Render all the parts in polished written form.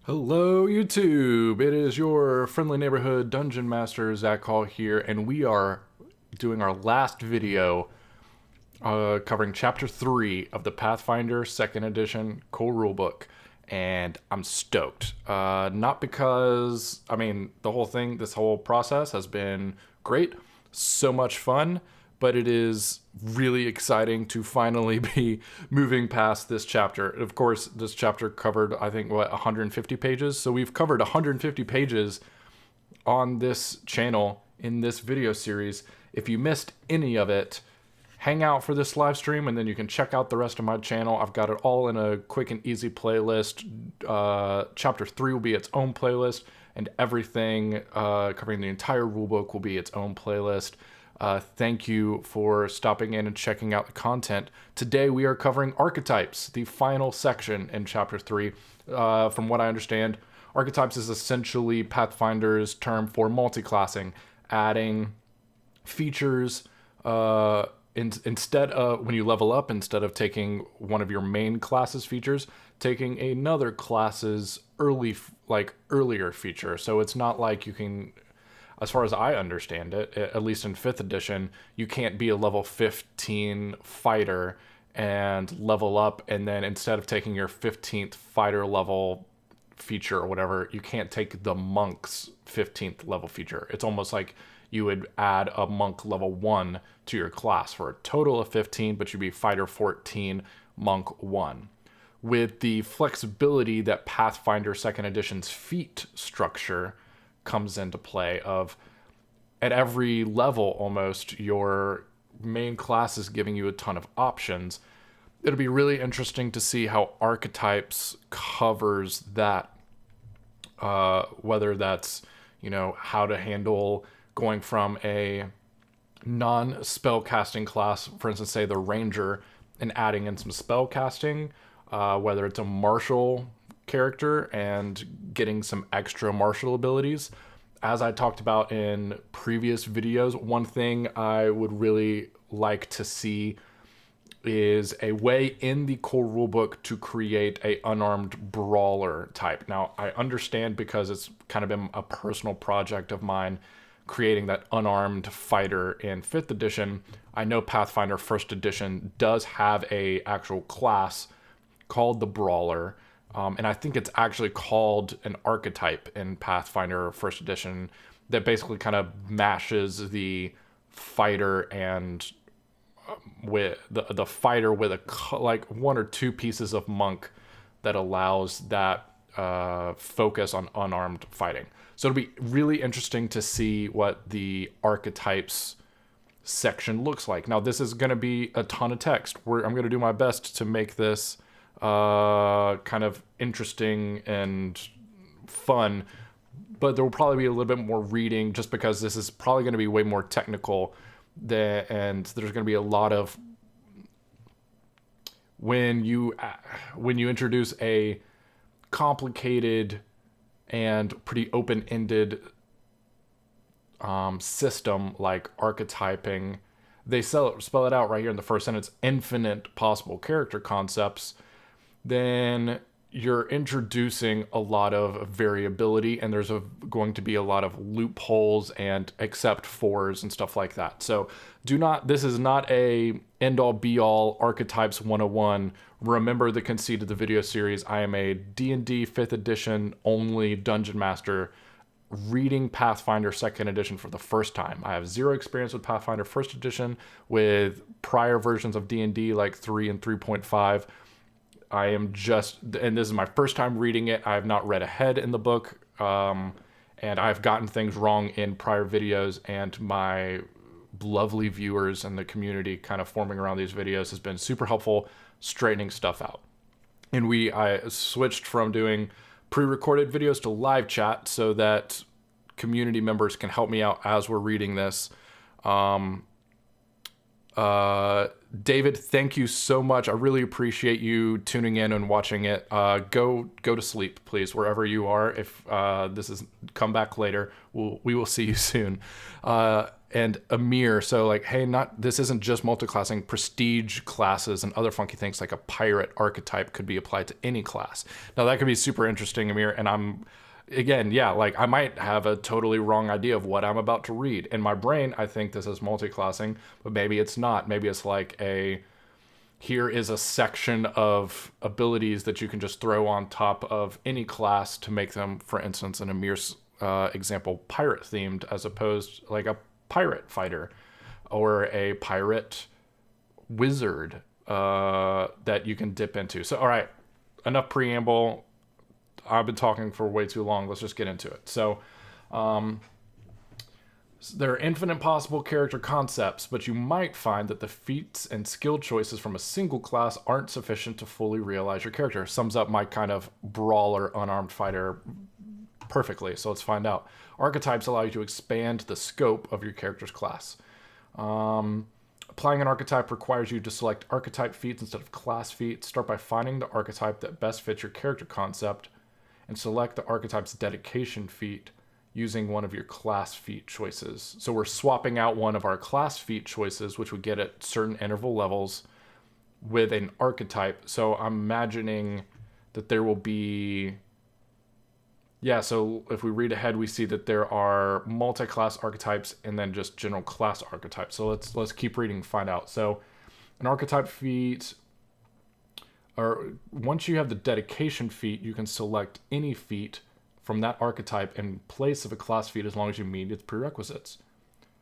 Hello YouTube, it is your friendly neighborhood dungeon master Zach Hall here, and we are doing our last video covering chapter 3 of the Pathfinder 2nd edition core rulebook, and I'm stoked. Not because, the whole thing, this whole process has been great, so much fun, but it is really exciting to finally be moving past this chapter. Of course, this chapter covered, I think, 150 pages? So we've covered 150 pages on this channel in this video series. If you missed any of it, hang out for this live stream and then you can check out the rest of my channel. I've got it all in a quick and easy playlist. Chapter 3 will be its own playlist, and everything covering the entire rulebook will be its own playlist. Thank you for stopping in and checking out the content. Today we are covering Archetypes, the final section in Chapter 3. From what I understand, Archetypes is essentially Pathfinder's term for multi-classing, adding features instead of, when you level up, instead of taking one of your main class's features, taking another class's earlier feature. So it's not like you can, as far as I understand it, at least in 5th edition, you can't be a level 15 fighter and level up, and then instead of taking your 15th fighter level feature or whatever, you can't take the monk's 15th level feature. It's almost like you would add a monk level 1 to your class for a total of 15, but you'd be fighter 14, monk 1. With the flexibility that Pathfinder 2nd edition's feat structure comes into play, of at every level almost your main class is giving you a ton of options. It'll be really interesting to see how Archetypes covers that, whether that's, how to handle going from a non-spell casting class, for instance, say the Ranger, and adding in some spell casting, whether it's a martial character and getting some extra martial abilities. As I talked about in previous videos, one thing I would really like to see is a way in the core rulebook to create a unarmed brawler type. Now, I understand, because it's kind of been a personal project of mine, creating that unarmed fighter in 5th edition. I know Pathfinder 1st edition does have a actual class called the Brawler, and I think it's actually called an archetype in Pathfinder 1st edition, that basically kind of mashes the fighter and with the fighter with like one or two pieces of monk that allows that focus on unarmed fighting. So it'll be really interesting to see what the Archetypes section looks like. Now, this is going to be a ton of text. I'm going to do my best to make this kind of interesting and fun, but there will probably be a little bit more reading, just because this is probably going to be way more technical, and there's going to be a lot of, when you introduce a complicated and pretty open-ended system like archetyping, they spell it out right here in the first sentence: infinite possible character concepts. Then you're introducing a lot of variability, and there's going to be a lot of loopholes and except fors and stuff like that. So this is not a end-all be-all Archetypes 101. Remember the conceit of the video series. I am a D&D 5th edition only dungeon master reading Pathfinder 2nd edition for the first time. I have zero experience with Pathfinder 1st edition. With prior versions of D&D like 3 and 3.5, I am just, and this is my first time reading it. I have not read ahead in the book, and I've gotten things wrong in prior videos, and my lovely viewers and the community kind of forming around these videos has been super helpful straightening stuff out. And I switched from doing pre-recorded videos to live chat so that community members can help me out as we're reading this. David, thank you so much. I really appreciate you tuning in and watching it. Go to sleep, please, wherever you are. If this is come back later, we will see you soon. And Amir, so like, hey, this isn't just multiclassing. Prestige classes and other funky things like a pirate archetype could be applied to any class. Now that could be super interesting, Amir. And again, yeah, like I might have a totally wrong idea of what I'm about to read. In my brain, I think this is multiclassing, but maybe it's not. Maybe it's like here is a section of abilities that you can just throw on top of any class to make them, for instance, in Amir's example, pirate themed, as opposed like a pirate fighter or a pirate wizard that you can dip into. So, all right, enough preamble. I've been talking for way too long. Let's just get into it. So, there are infinite possible character concepts, but you might find that the feats and skill choices from a single class aren't sufficient to fully realize your character. Sums up my kind of brawler, unarmed fighter perfectly. So let's find out. Archetypes allow you to expand the scope of your character's class. Applying an archetype requires you to select archetype feats instead of class feats. Start by finding the archetype that best fits your character concept and select the archetype's dedication feat using one of your class feat choices. So we're swapping out one of our class feat choices, which we get at certain interval levels, with an archetype. So I'm imagining that there will be... Yeah, so if we read ahead, we see that there are multi-class archetypes and then just general class archetypes. So let's keep reading and find out. So an archetype feat... or once you have the dedication feat, you can select any feat from that archetype in place of a class feat as long as you meet its prerequisites.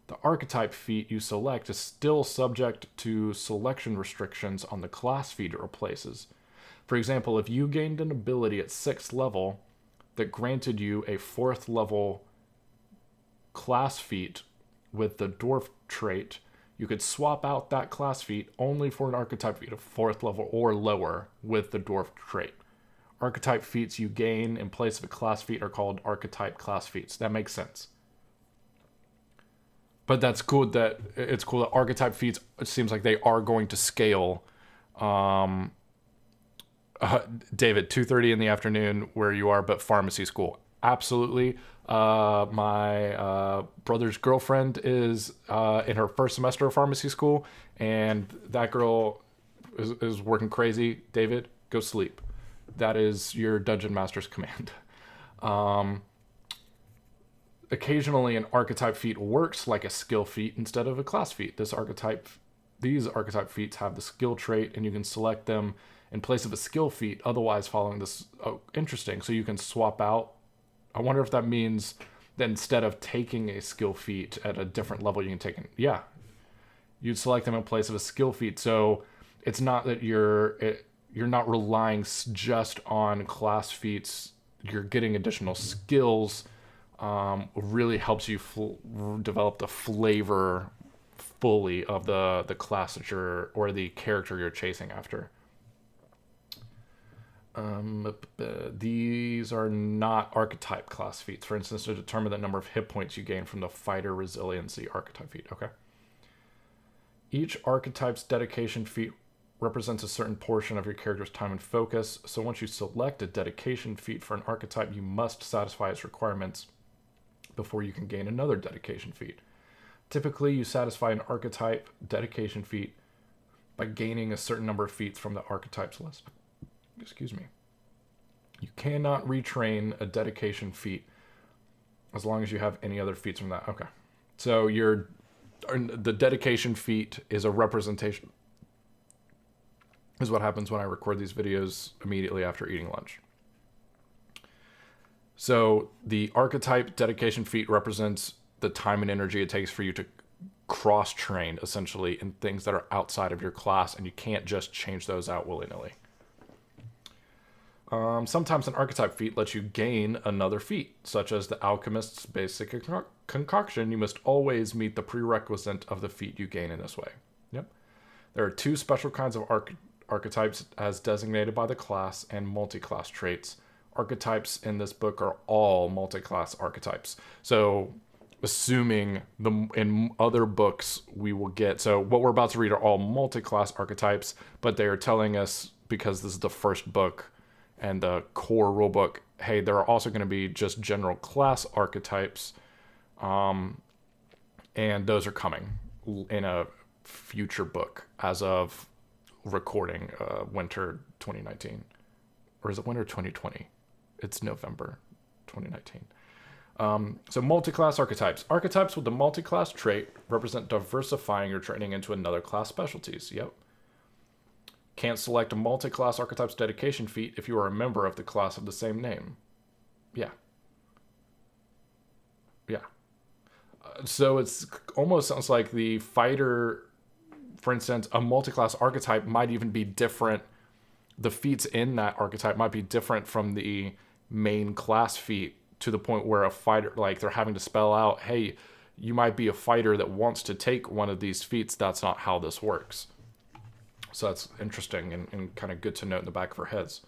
The archetype feat you select is still subject to selection restrictions on the class feat it replaces. For example, if you gained an ability at 6th level that granted you a 4th level class feat with the dwarf trait, you could swap out that class feat only for an archetype feat of 4th level or lower with the dwarf trait. Archetype feats you gain in place of a class feat are called archetype class feats. That makes sense. But it's cool that archetype feats, it seems like they are going to scale. David, 2:30 in the afternoon where you are, but pharmacy school. Absolutely. My brother's girlfriend is in her first semester of pharmacy school, and that girl is working crazy. David, go sleep. That is your dungeon master's command. Occasionally, an archetype feat works like a skill feat instead of a class feat. These archetype feats have the skill trait, and you can select them in place of a skill feat, otherwise following this. Oh, interesting. So you can swap out. I wonder if that means that instead of taking a skill feat at a different level, you can take it. Yeah. You'd select them in place of a skill feat. So it's not that you're not relying just on class feats. You're getting additional skills. Really helps you develop the flavor fully of the class that or the character you're chasing after. These are not archetype class feats. For instance, to determine the number of hit points you gain from the fighter resiliency archetype feat. Okay. Each archetype's dedication feat represents a certain portion of your character's time and focus. So once you select a dedication feat for an archetype, you must satisfy its requirements before you can gain another dedication feat. Typically, you satisfy an archetype dedication feat by gaining a certain number of feats from the archetypes list. Excuse me. You cannot retrain a dedication feat as long as you have any other feats from that. Okay. So the dedication feat is a representation. Is what happens when I record these videos immediately after eating lunch. So the archetype dedication feat represents the time and energy it takes for you to cross-train, essentially, in things that are outside of your class, and you can't just change those out willy-nilly. Sometimes an archetype feat lets you gain another feat, such as the Alchemist's basic concoction. You must always meet the prerequisite of the feat you gain in this way. Yep. There are two special kinds of archetypes as designated by the class and multi-class traits. Archetypes in this book are all multi-class archetypes. So assuming in other books we will get. So what we're about to read are all multi-class archetypes, but they are telling us, because this is the first book and the core rulebook, hey, there are also going to be just general class archetypes, and those are coming in a future book as of recording, winter 2019. Or is it winter 2020? It's November 2019. So multi-class archetypes. Archetypes with the multi-class trait represent diversifying your training into another class specialties. Yep. Can't select a multi-class archetypes dedication feat if you are a member of the class of the same name. Yeah. Yeah. So it's almost sounds like the fighter, for instance, a multi-class archetype might even be different. The feats in that archetype might be different from the main class feat, to the point where a fighter, like, they're having to spell out, hey, you might be a fighter that wants to take one of these feats. That's not how this works. So that's interesting and kind of good to note in the back of our heads.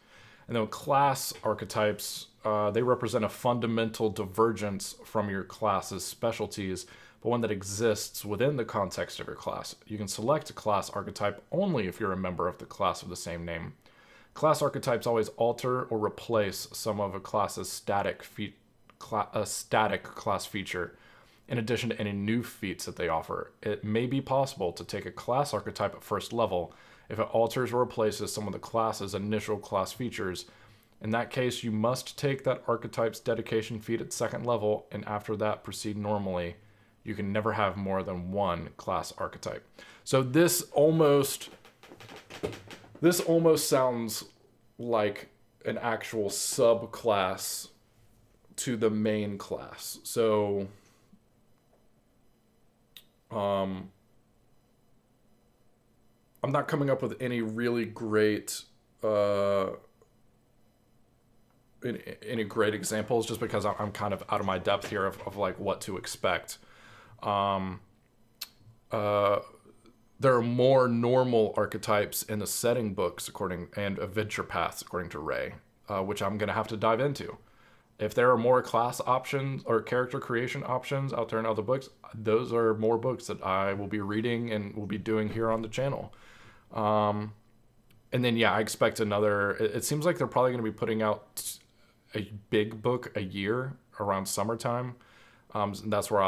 And then class archetypes, they represent a fundamental divergence from your class's specialties, but one that exists within the context of your class. You can select a class archetype only if you're a member of the class of the same name. Class archetypes always alter or replace some of a class's static class feature, in addition to any new feats that they offer. It may be possible to take a class archetype at first level if it alters or replaces some of the class's initial class features. In that case, you must take that archetype's dedication feat at second level, and after that, proceed normally. You can never have more than one class archetype. So this almost sounds like an actual subclass to the main class. So I'm not coming up with any really great any great examples, just because I'm kind of out of my depth here of like what to expect. There are more normal archetypes in the setting books and adventure paths according to Ray, which I'm going to have to dive into. If there are more class options or character creation options out there in other books, those are more books that I will be reading and will be doing here on the channel. And then, yeah, I expect another. It seems like they're probably going to be putting out a big book a year around summertime. And that's where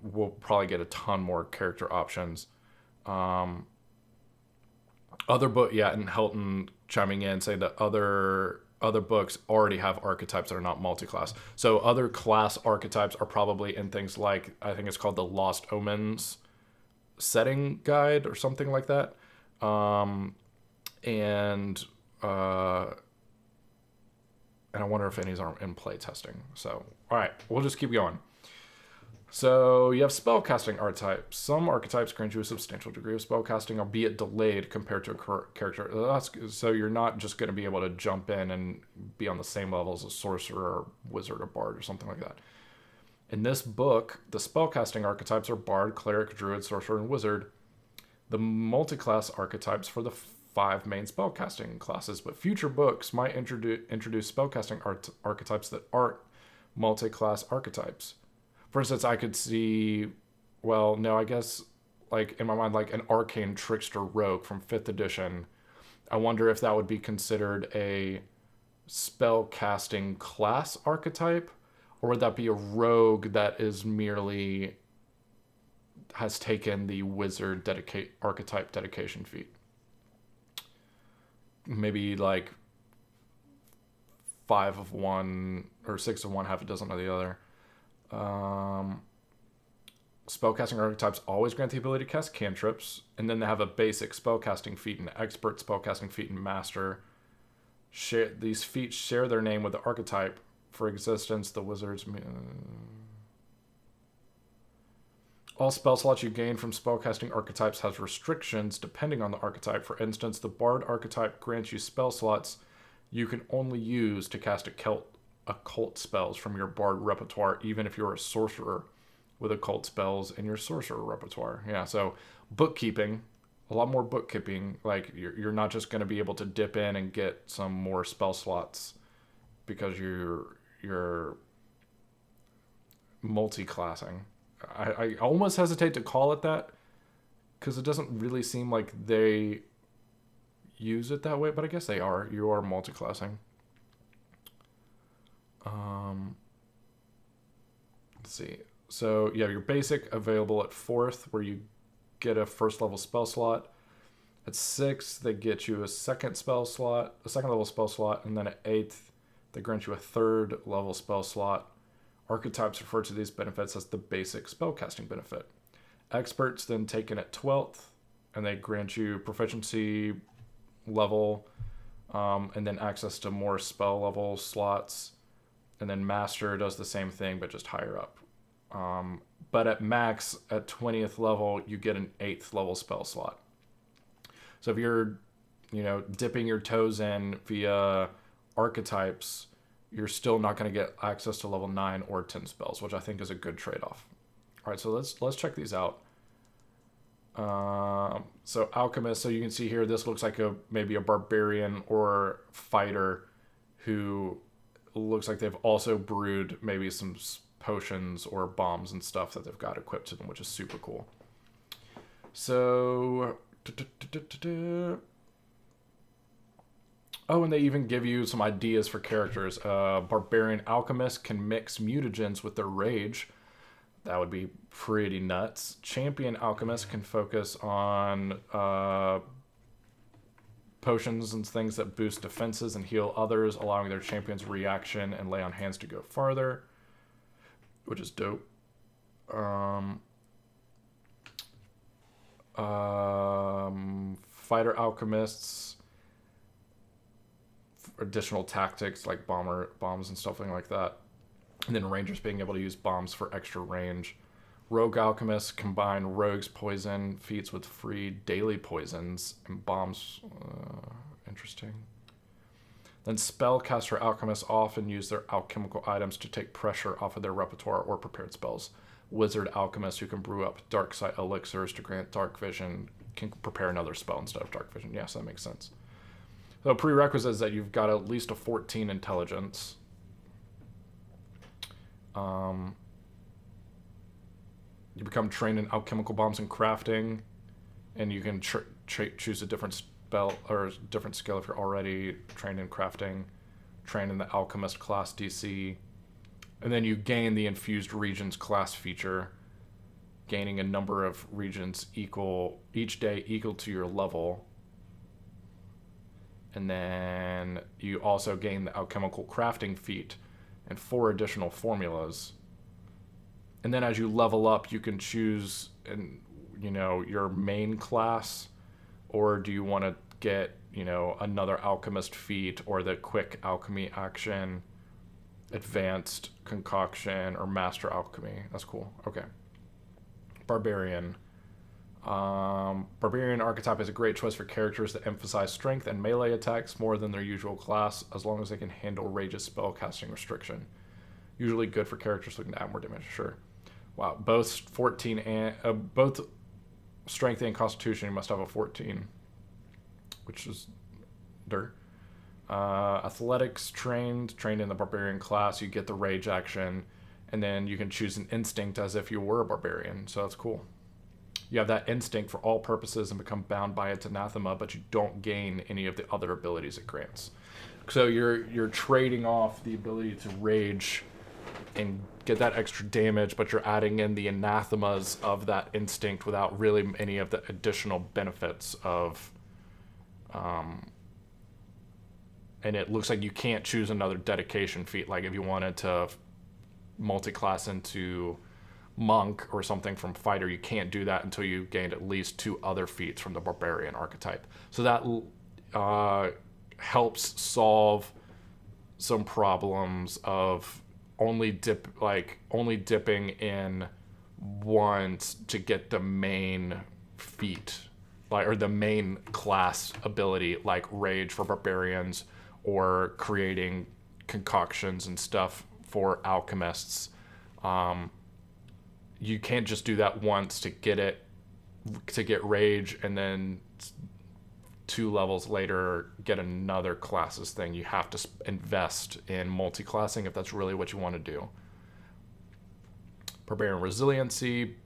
we'll probably get a ton more character options. Other book, yeah, and Helton chiming in saying that other books already have archetypes that are not multi-class. So other class archetypes are probably in things like, I think it's called the Lost Omens setting guide or something like that. And I wonder if any are in play testing. So, all right, we'll just keep going. So you have spellcasting archetypes. Some archetypes grant you a substantial degree of spellcasting, albeit delayed compared to a character. So you're not just going to be able to jump in and be on the same level as a sorcerer or wizard or bard or something like that. In this book, the spellcasting archetypes are bard, cleric, druid, sorcerer, and wizard. The multi-class archetypes for the 5 main spellcasting classes, but future books might introduce spellcasting archetypes that aren't multi-class archetypes. For instance, I could see, well, no, I guess, like, in my mind, like an arcane trickster rogue from 5th edition. I wonder if that would be considered a spell-casting class archetype, or would that be a rogue that is merely has taken the wizard archetype dedication feat? Maybe like 5 of one, or 6 of one, half a dozen of the other. Spellcasting archetypes always grant the ability to cast cantrips, and then they have a basic spellcasting feat, an expert spellcasting feat, and master. These feats share their name with the archetype. For existence, the wizards. All spell slots you gain from spellcasting archetypes has restrictions depending on the archetype. For instance, the bard archetype grants you spell slots you can only use to cast occult spells from your bard repertoire, even if you're a sorcerer with occult spells in your sorcerer repertoire. Yeah, so bookkeeping, a lot more bookkeeping. Like, you're not just going to be able to dip in and get some more spell slots because you're multi-classing. I almost hesitate to call it that because it doesn't really seem like they use it that way, but I guess they are. You are multi-classing. Let's see. So you have your basic available at 4th, where you get a 1st level spell slot. At 6th, they get you a 2nd level spell slot, and then at 8th, they grant you a 3rd level spell slot. Archetypes refer to these benefits as the basic spellcasting benefit. Experts then take in at 12th, and they grant you proficiency level, and then access to more spell level slots. And then Master does the same thing, but just higher up. But at max, at 20th level, you get an 8th level spell slot. So if you're, dipping your toes in via Archetypes, you're still not going to get access to level 9 or 10 spells, which I think is a good trade-off. All right, so let's check these out. So Alchemist, so you can see here, this looks like maybe a barbarian or fighter who looks like they've also brewed maybe some potions or bombs and stuff that they've got equipped to them, which is super cool. So, oh, and they even give you some ideas for characters. Barbarian Alchemist can mix mutagens with their rage. That would be pretty nuts. Champion Alchemist can focus on potions and things that boost defenses and heal others, allowing their champion's reaction and lay on hands to go farther, which is dope. Fighter Alchemists, additional tactics like bombs and stuff like that. And then Rangers being able to use bombs for extra range. Rogue Alchemists combine Rogue's poison feats with free daily poisons and bombs. Interesting. Then Spellcaster Alchemists often use their alchemical items to take pressure off of their repertoire or prepared spells. Wizard Alchemists, who can brew up dark sight elixirs to grant dark vision, can prepare another spell instead of dark vision. Yes, that makes sense. So prerequisite is that you've got at least a 14 intelligence. You become trained in alchemical bombs and crafting, and you can choose a different spell or different skill if you're already trained in crafting, trained in the Alchemist class DC, and then you gain the Infused Regions class feature, gaining a number of regions each day equal to your level. And then you also gain the Alchemical Crafting feat and 4 additional formulas. And then as you level up, you can choose your main class, or do you want to get, another alchemist feat or the quick alchemy action, advanced concoction, or master alchemy. That's cool. Okay. Barbarian. Barbarian archetype is a great choice for characters that emphasize strength and melee attacks more than their usual class, as long as they can handle Rage's spellcasting restriction. Usually good for characters looking to add more damage. Sure. Wow, both 14 and both strength and constitution, you must have a 14, which is dirt. Athletics trained in the barbarian class, you get the rage action, and then you can choose an instinct as if you were a barbarian, so that's cool. You have that instinct for all purposes and become bound by its anathema, but you don't gain any of the other abilities it grants. So you're trading off the ability to rage and get that extra damage, but you're adding in the anathemas of that instinct without really any of the additional benefits of and it looks like you can't choose another dedication feat. Like if you wanted to multi-class into monk or something from fighter, you can't do that until you gained at least 2 other feats from the barbarian archetype. So that helps solve some problems of only dipping in once to get the main feat, or the main class ability, like rage for barbarians, or creating concoctions and stuff for alchemists. You can't just do that once to get rage, and then 2 levels later get another classes thing. You have to invest in multi-classing if that's really what you want to do. Barbarian Resiliency,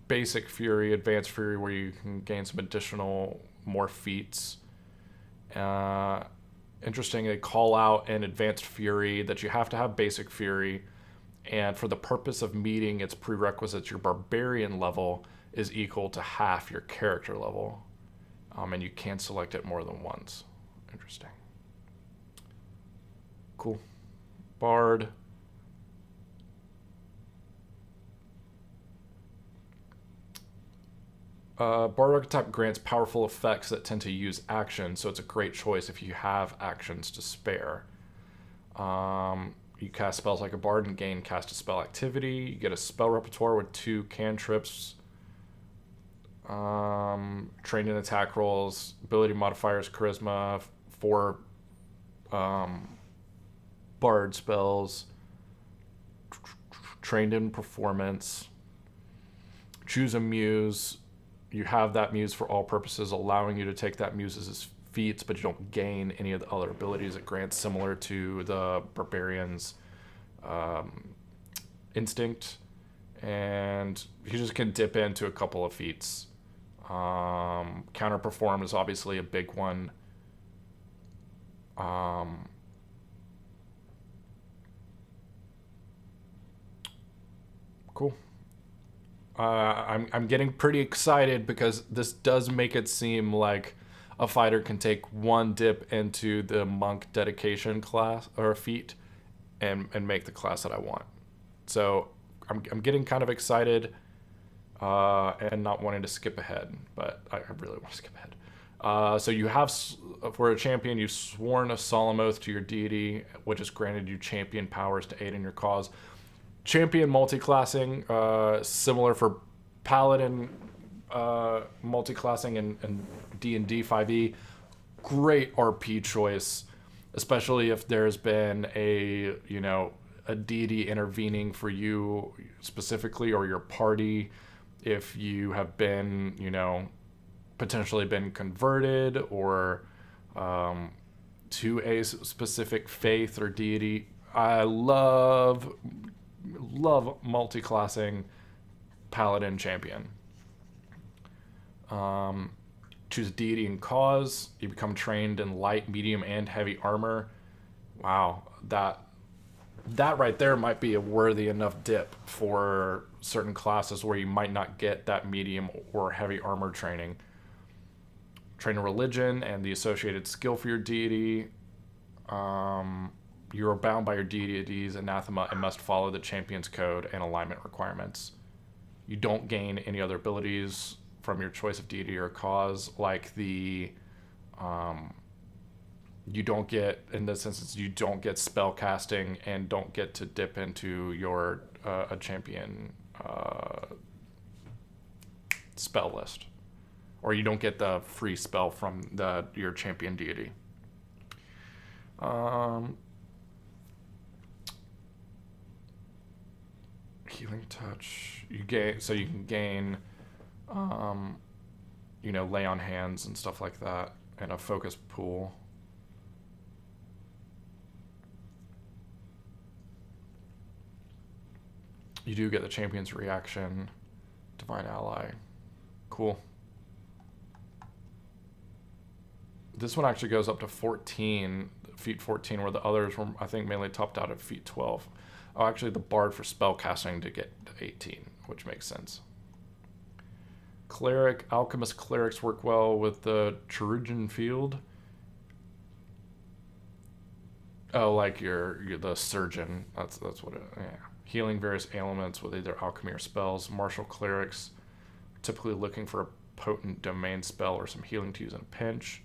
Basic Fury, Advanced Fury, where you can gain some additional more feats. Interesting, they call out in Advanced Fury that you have to have Basic Fury, and for the purpose of meeting its prerequisites, your Barbarian level is equal to half your character level. And you can select it more than once. Interesting. Cool. Bard. Bard Archetype grants powerful effects that tend to use actions, so it's a great choice if you have actions to spare. You cast spells like a Bard and gain cast a spell activity. You get a spell repertoire with 2 cantrips. Trained in attack rolls. Ability modifiers, charisma. 4 Bard spells. Trained in performance. Choose a muse. You have that muse for all purposes, allowing you to take that muse as feats, but you don't gain any of the other abilities it grants, similar to the Barbarian's Instinct. And you just can dip into a couple of feats. Counter Perform is obviously a big one. Cool. I'm getting pretty excited because this does make it seem like a fighter can take one dip into the monk dedication class or feat and make the class that I want. So I'm getting kind of excited and not wanting to skip ahead, but I really want to skip ahead. So you have, for a champion, you've sworn a solemn oath to your deity, which has granted you champion powers to aid in your cause. Champion multi-classing, similar for Paladin multi-classing and D&D 5e. Great RP choice, especially if there's been a deity intervening for you specifically or your party. If you have been, potentially been converted or to a specific faith or deity. I love multi-classing Paladin champion. Choose deity and cause. You become trained in light, medium, and heavy armor. Wow, that right there might be a worthy enough dip for certain classes where you might not get that medium or heavy armor training. Train in religion and the associated skill for your deity. You are bound by your deity's anathema and must follow the champion's code and alignment requirements. You don't gain any other abilities from your choice of deity or cause, like the you don't get, in this instance, you don't get spell casting and don't get to dip into your a champion spell list, or you don't get the free spell from your champion deity. Healing touch. You can gain, lay on hands and stuff like that, and a focus pool. You do get the champion's reaction, divine ally. Cool. This one actually goes up to 14, feat 14, where the others were, I think, mainly topped out at feat 12. Oh, actually, the bard for spellcasting to get to 18, which makes sense. Cleric, alchemist clerics work well with the Cherugian field. Oh, like you're the surgeon. That's what it. Yeah. Healing various ailments with either alchemy or spells. Martial clerics, typically looking for a potent domain spell or some healing to use in a pinch.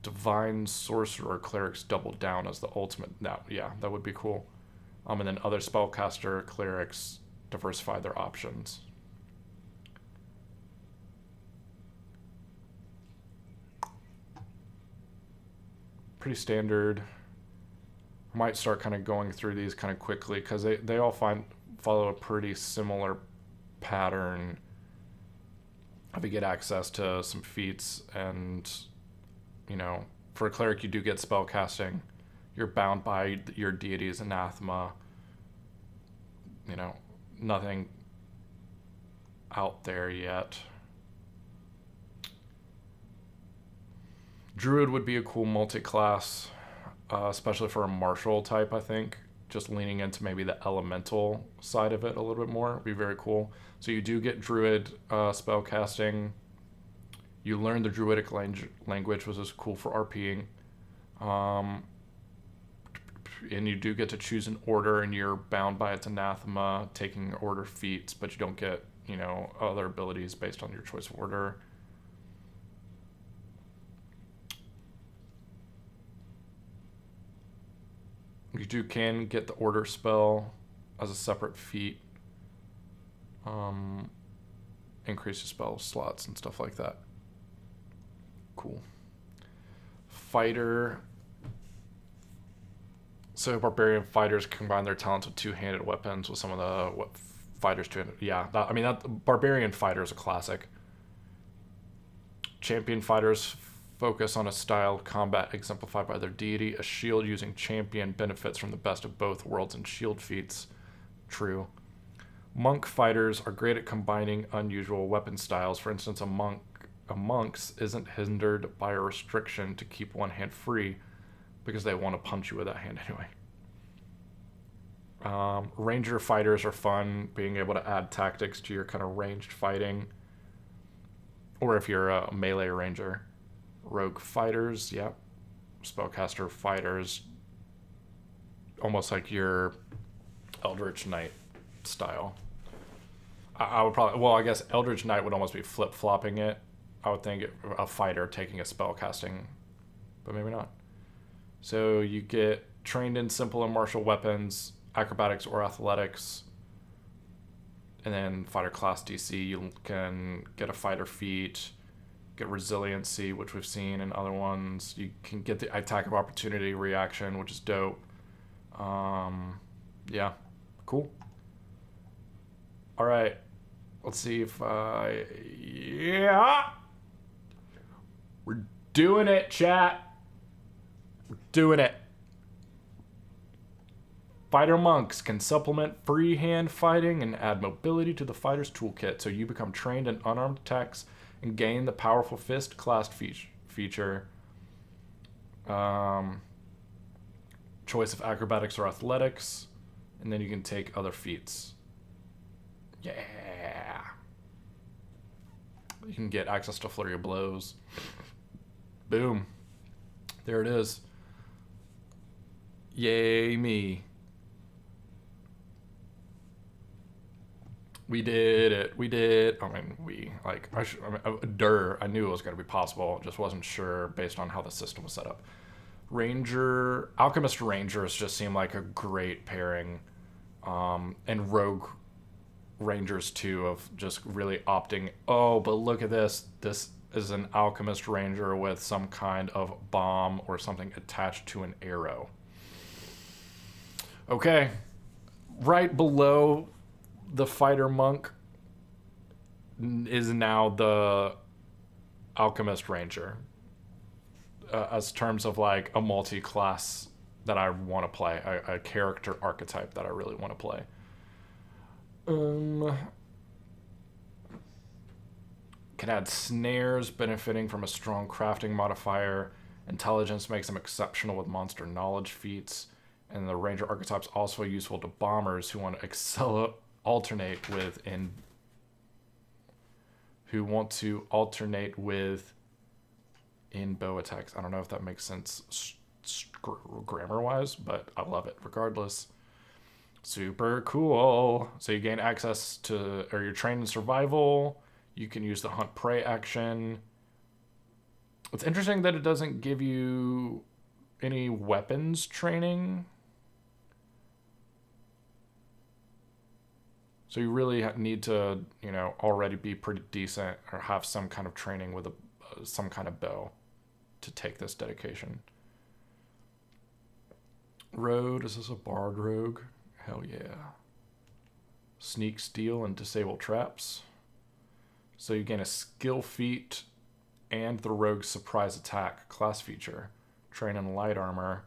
Divine sorcerer clerics double down as the ultimate. Now, yeah, that would be cool. And then other spellcaster clerics diversify their options. Pretty standard. Might start kind of going through these kind of quickly because they all follow a pretty similar pattern. If you get access to some feats, and for a cleric you do get spell casting. You're bound by your deity's anathema. nothing out there yet. Druid would be a cool multi-class, especially for a martial type, I think. Just leaning into maybe the elemental side of it a little bit more would be very cool. So you do get Druid spell casting. You learn the Druidic language, which is cool for RPing. And you do get to choose an order, and you're bound by its anathema, taking order feats, but you don't get, you know, other abilities based on your choice of order. You can get the order spell as a separate feat. Increase your spell slots and stuff like that. Cool. Fighter. So Barbarian Fighters combine their talents with two-handed weapons with some of the fighters two-handed. Yeah, that Barbarian Fighter is a classic. Champion Fighters focus on a style of combat exemplified by their deity. A shield using champion benefits from the best of both worlds and shield feats. True. Monk Fighters are great at combining unusual weapon styles. For instance, a monk's isn't hindered by a restriction to keep one hand free because they want to punch you with that hand anyway. Ranger Fighters are fun, being able to add tactics to your kind of ranged fighting. Or if you're a melee ranger. Rogue Fighters, yep. Spellcaster Fighters. Almost like your Eldritch Knight style. I would probably, well, I guess Eldritch Knight would almost be flip-flopping it. I would think a fighter taking a spellcasting, but maybe not. So you get trained in simple and martial weapons, acrobatics or athletics, and then fighter class DC. You can get a fighter feat, get resiliency, which we've seen in other ones. You can get the attack of opportunity reaction, which is dope. Yeah, cool. All right, let's see if yeah, we're doing it, chat. We're doing it. Fighter monks can supplement freehand fighting and add mobility to the fighter's toolkit, so you become trained in unarmed attacks and gain the powerful fist class feature. Choice of acrobatics or athletics, and then you can take other feats. Yeah. You can get access to flurry of blows. Boom. There it is. Yay me. We did it. We did. I mean, I knew it was going to be possible. Just wasn't sure based on how the system was set up. Alchemist Rangers just seem like a great pairing. And Rogue Rangers too, of just really opting, oh, but look at this. This is an Alchemist Ranger with some kind of bomb or something attached to an arrow. Okay. Right below the fighter monk is now the Alchemist Ranger, as terms of like a multi-class that I want to play, a character archetype that I really want to play. Can add snares, benefiting from a strong crafting modifier. Intelligence makes them exceptional with monster knowledge feats. And the Ranger archetype's also useful to bombers who want to alternate with in bow attacks. I don't know if that makes sense grammar-wise, but I love it regardless. Super cool. So you gain access to, or you're trained in survival. You can use the hunt prey action. It's interesting that it doesn't give you any weapons training. So you really need to, already be pretty decent or have some kind of training with some kind of bow to take this dedication. Road, is this a bard rogue? Hell yeah. Sneak, steal, and disable traps. So you gain a skill feat and the rogue's surprise attack class feature. Train in light armor.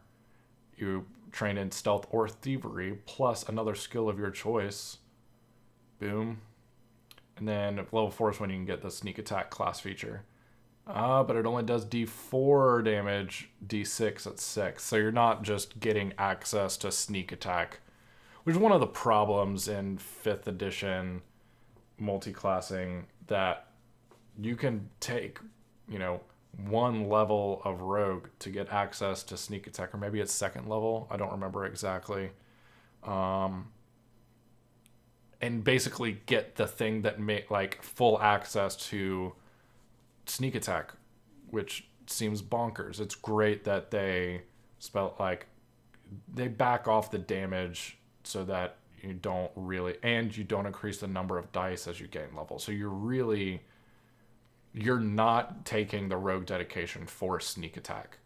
You train in stealth or thievery, plus another skill of your choice. Boom. And then level 4 is when you can get the sneak attack class feature. But it only does D4 damage, D6 at 6. So you're not just getting access to sneak attack, which is one of the problems in 5th edition multi-classing, that you can take, one level of rogue to get access to sneak attack, or maybe it's 2nd level. I don't remember exactly. And basically get the thing that make full access to sneak attack, which seems bonkers. It's great that they they back off the damage so that you don't increase the number of dice as you gain level. So you're not taking the rogue dedication for sneak attack.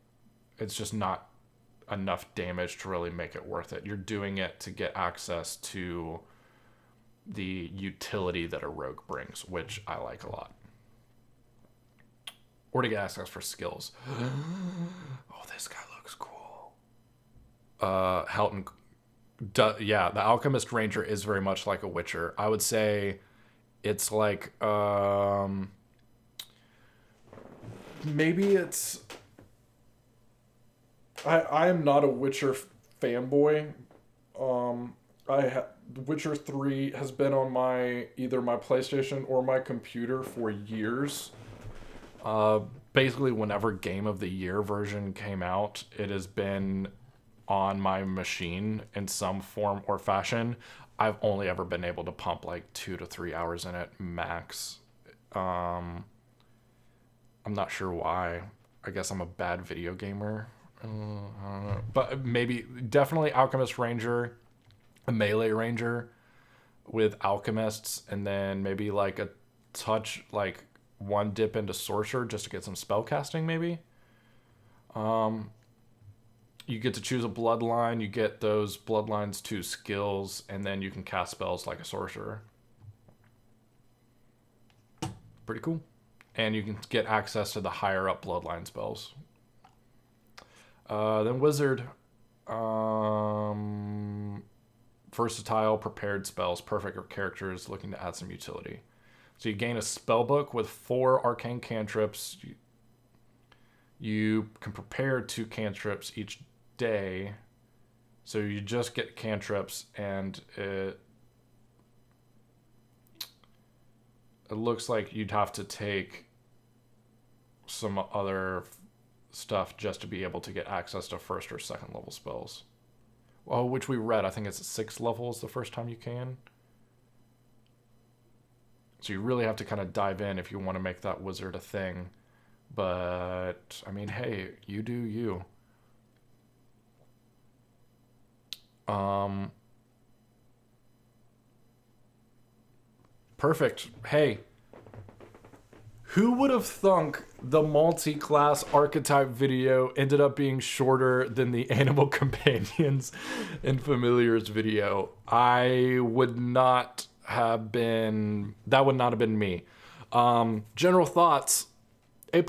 It's just not enough damage to really make it worth it. You're doing it to get access to the utility that a rogue brings, which I like a lot. Or to get access for skills. Oh, this guy looks cool. Helton. Yeah, the Alchemist Ranger is very much like a Witcher. I would say it's like, maybe it's... I am not a Witcher fanboy. Witcher 3 has been on either my PlayStation or my computer for years. Basically, whenever Game of the Year version came out, it has been on my machine in some form or fashion. I've only ever been able to pump 2 to 3 hours in it max. I'm not sure why. I guess I'm a bad video gamer. I don't know. But definitely Alchemist Ranger, a melee ranger with alchemists, and then maybe a touch, one dip into sorcerer just to get some spell casting, maybe. You get to choose a bloodline. You get those bloodlines to skills, and then you can cast spells like a sorcerer. Pretty cool. And you can get access to the higher up bloodline spells. Then wizard. Versatile, prepared spells, perfect for characters looking to add some utility. So you gain a spell book with 4 arcane cantrips. You can prepare 2 cantrips each day. So you just get cantrips, and it looks like you'd have to take some other stuff just to be able to get access to 1st or 2nd level spells. Well, which we read, I think it's 6th level is the first time you can. So you really have to kind of dive in if you want to make that wizard a thing. But, I mean, hey, you do you. Perfect. Hey, who would have thunk the multi-class archetype video ended up being shorter than the animal companions and familiars video? That would not have been me. General thoughts, A+.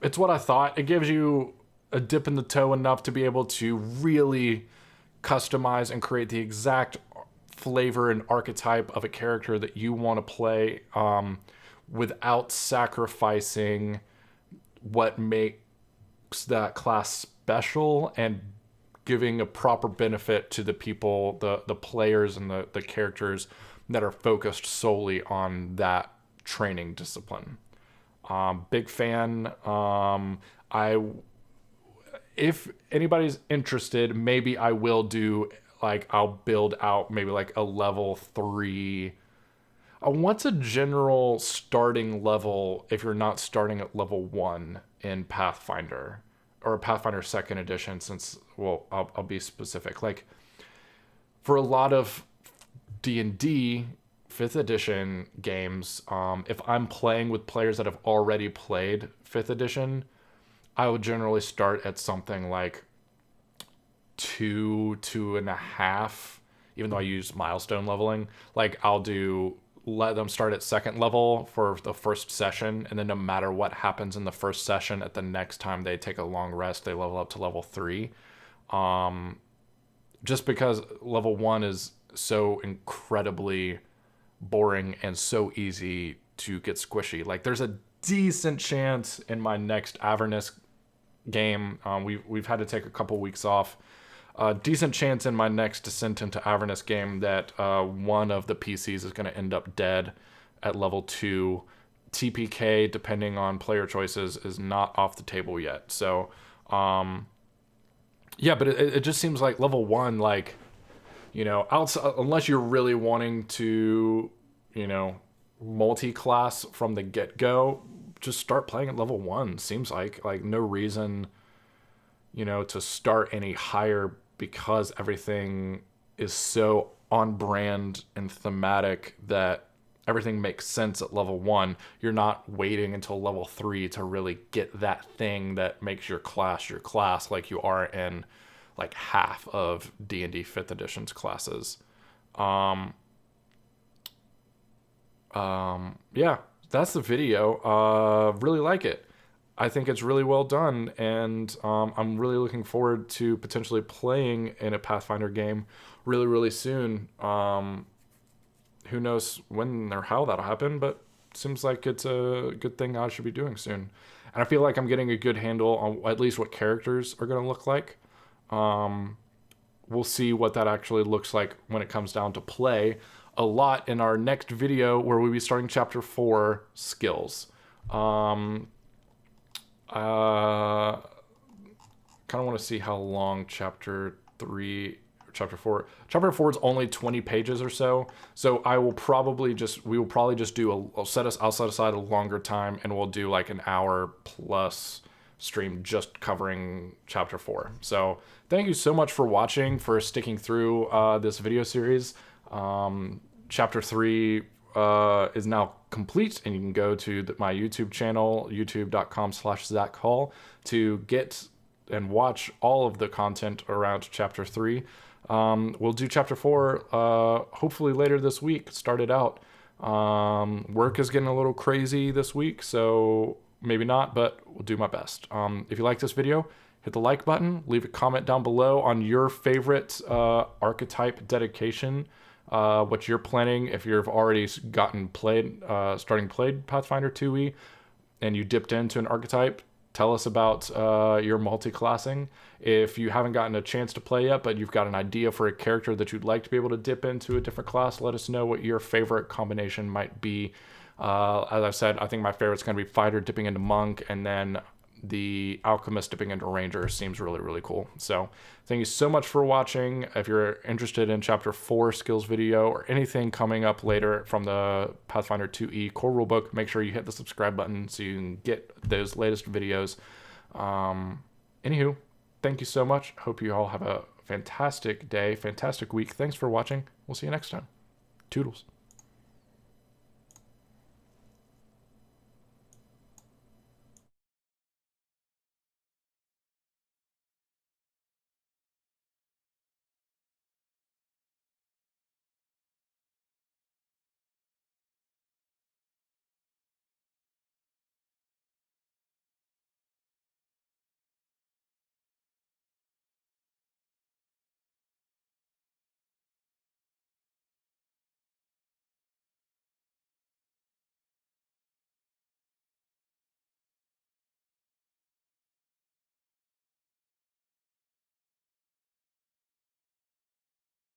It's what I thought. It gives you a dip in the toe enough to be able to really customize and create the exact flavor and archetype of a character that you want to play, without sacrificing what makes that class special, and giving a proper benefit to the people, the players and the characters that are focused solely on that training discipline. Big fan. If anybody's interested, maybe I will do, I'll build out maybe a level 3. What's a general starting level if you're not starting at level 1 in Pathfinder, or Pathfinder 2nd edition, since, well, I'll be specific. For a lot of D&D 5th edition games, if I'm playing with players that have already played 5th edition, I would generally start at something like 2.5, even though I use milestone leveling. Let them start at 2nd level for the first session, and then no matter what happens in the first session, at the next time they take a long rest, they level up to level 3. Just because level 1 is so incredibly boring and so easy to get squishy. Like, there's a decent chance in my next Avernus game, we've had to take a couple weeks off. Decent chance in my next Descent into Avernus game that one of the PCs is going to end up dead at level 2. TPK, depending on player choices, is not off the table yet. So, yeah, but it just seems like level 1, like, you know, outside, unless you're really wanting to, you know, multi-class from the get-go, just start playing at level 1. Seems like no reason, you know, to start any higher, because everything is so on brand and thematic that everything makes sense at level 1. You're not waiting until level 3 to really get that thing that makes your class like you are in like half of D&D 5th edition's classes. Yeah, that's the video. Really like it. I think it's really well done, and I'm really looking forward to potentially playing in a Pathfinder game really, really soon. Who knows when or how that'll happen, but seems like it's a good thing I should be doing soon. And I feel like I'm getting a good handle on at least what characters are going to look like. We'll see what that actually looks like when it comes down to play a lot in our next video, where we'll be starting chapter 4, skills. Kind of want to see how long chapter 4 is only 20 pages or so. So I will probably we will probably just do I'll set aside a longer time, and we'll do like an hour plus stream just covering chapter 4. So thank you so much for watching, for sticking through this video series. Chapter 3 is now complete, and you can go to my YouTube channel, youtube.com/ZachHall, to get and watch all of the content around chapter 3. We'll do chapter 4 hopefully later this week. Start it out. Work is getting a little crazy this week, so maybe not, but we'll do my best. If you like this video, hit the like button, leave a comment down below on your favorite archetype dedication, what you're planning. If you've already played Pathfinder 2e and you dipped into an archetype, tell us about your multi-classing. If you haven't gotten a chance to play yet, but you've got an idea for a character that you'd like to be able to dip into a different class, let us know what your favorite combination might be. As I've said, I think my favorite's going to be Fighter dipping into Monk, and then the Alchemist dipping into Ranger seems really, really cool. So thank you so much for watching. If you're interested in chapter 4 skills video or anything coming up later from the Pathfinder 2e core rulebook, make sure you hit the subscribe button so you can get those latest videos. Anywho, thank you so much. Hope you all have a fantastic day, fantastic week. Thanks for watching. We'll see you next time. Toodles.